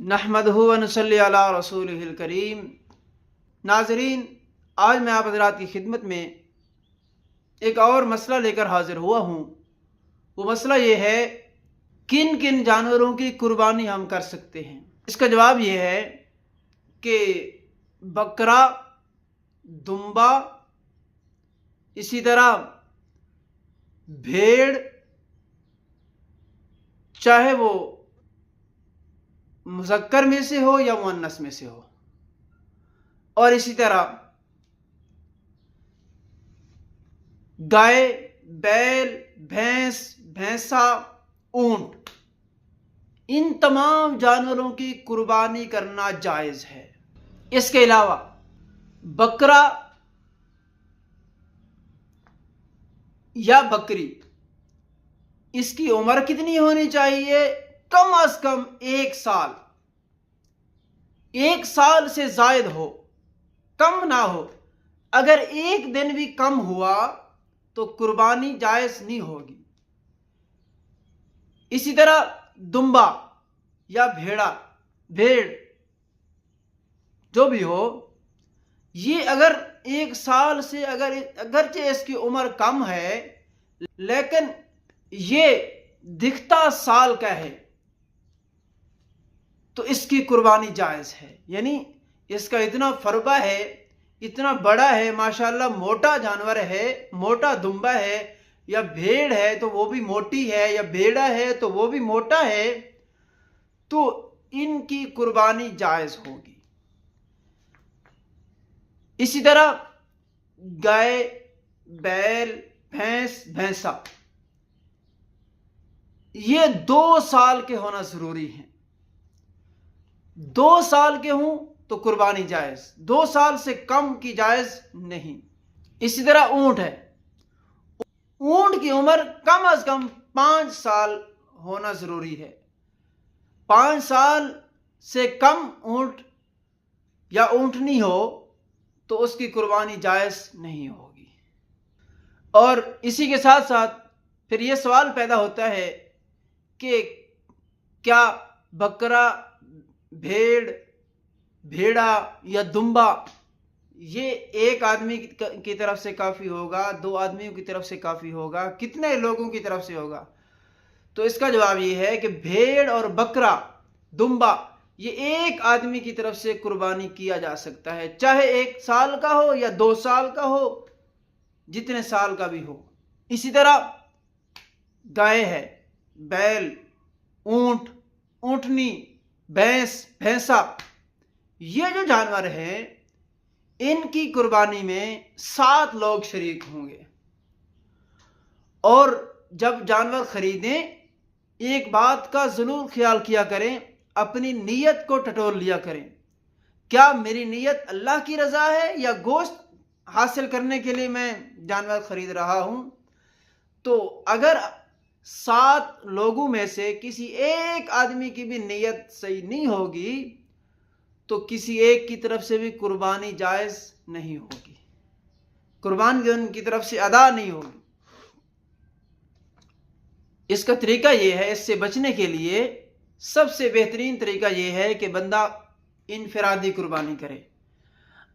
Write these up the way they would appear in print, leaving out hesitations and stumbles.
नहमदहु व नसल्ली अला रसूलिहिल करीम। नाज़रीन, आज मैं आप हज़रात की खिदमत में एक और मसला लेकर हाज़िर हुआ हूँ। वो मसला ये है, किन किन जानवरों की कुर्बानी हम कर सकते हैं। इसका जवाब ये है कि बकरा, दुम्बा, इसी तरह भेड़, चाहे वो मुज़क्कर में से हो या मुअन्नस में से हो, और इसी तरह गाय, बैल, भैंस, भैंसा, ऊंट, इन तमाम जानवरों की कुर्बानी करना जायज़ है। इसके अलावा बकरा या बकरी, इसकी उम्र कितनी होनी चाहिए? कम अज कम 1 साल, 1 साल से जायद हो, कम ना हो। अगर एक दिन भी कम हुआ तो कुर्बानी जायज नहीं होगी। इसी तरह दुम्बा या भेड़ जो भी हो, ये अगर 1 साल से अगरचे इसकी उम्र कम है, लेकिन ये दिखता साल का है, तो इसकी कुर्बानी जायज़ है। यानी इसका इतना फरबा है, इतना बड़ा है, माशाल्लाह मोटा जानवर है, मोटा दुम्बा है, या भेड़ है तो वो भी मोटी है, या भेड़ा है तो वो भी मोटा है, तो इनकी कुर्बानी जायज़ होगी। इसी तरह गाय, बैल, भैंस, भैंसा, ये 2 साल के होना ज़रूरी है। 2 साल के हों तो कुर्बानी जायज़, 2 साल से कम की जायज़ नहीं। इसी तरह ऊंट है, ऊंट की उम्र कम अज कम 5 साल होना ज़रूरी है। 5 साल से कम ऊंट या ऊंटनी हो तो उसकी कुर्बानी जायज़ नहीं होगी। और इसी के साथ साथ फिर ये सवाल पैदा होता है कि क्या बकरा, भेड़ा या दुम्बा ये एक आदमी की तरफ से काफ़ी होगा, 2 आदमियों की तरफ से काफ़ी होगा, कितने लोगों की तरफ से होगा? तो इसका जवाब ये है कि भेड़ और बकरा, दुम्बा, ये एक आदमी की तरफ से कुर्बानी किया जा सकता है, चाहे 1 साल का हो या 2 साल का हो, जितने साल का भी हो। इसी तरह गाय है, बैल, ऊंट, ऊंटनी, भैंस, भैंसा, ये जो जानवर हैं, इनकी कुर्बानी में 7 लोग शरीक होंगे। और जब जानवर खरीदें, एक बात का जरूर ख्याल किया करें, अपनी नीयत को टटोल लिया करें। क्या मेरी नीयत अल्लाह की रज़ा है या गोश्त हासिल करने के लिए मैं जानवर खरीद रहा हूं? तो अगर 7 लोगों में से किसी एक आदमी की भी नीयत सही नहीं होगी, तो किसी एक की तरफ से भी कुर्बानी जायज़ नहीं होगी, कुर्बानी उनकी तरफ से अदा नहीं होगी। इसका तरीका यह है, इससे बचने के लिए सबसे बेहतरीन तरीका यह है कि बंदा इनफरादी कुर्बानी करे।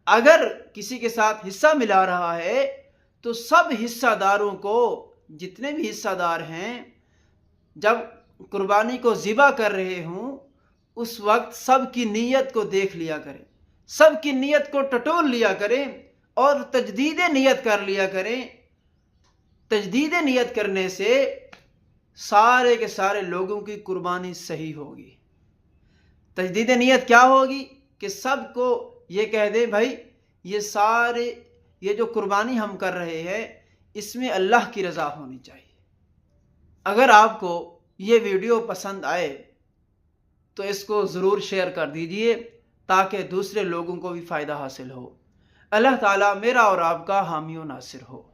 अगर किसी के साथ हिस्सा मिला रहा है तो सब हिस्सादारों को, जितने भी हिस्सादार हैं, जब कुर्बानी को ज़िबा कर रहे हों, उस वक्त सबकी नीयत को देख लिया करें, सबकी नीयत को टटोल लिया करें और तजदीद नीयत कर लिया करें। तजदीद नीयत करने से सारे के सारे लोगों की कुर्बानी सही होगी। तजदीद नीयत क्या होगी कि सबको ये कह दे, भाई ये जो कुर्बानी हम कर रहे हैं, इसमें अल्लाह की रज़ा होनी चाहिए। अगर आपको ये वीडियो पसंद आए तो इसको ज़रूर शेयर कर दीजिए, ताकि दूसरे लोगों को भी फ़ायदा हासिल हो। अल्लाह ताला मेरा और आपका हामी व नासिर हो।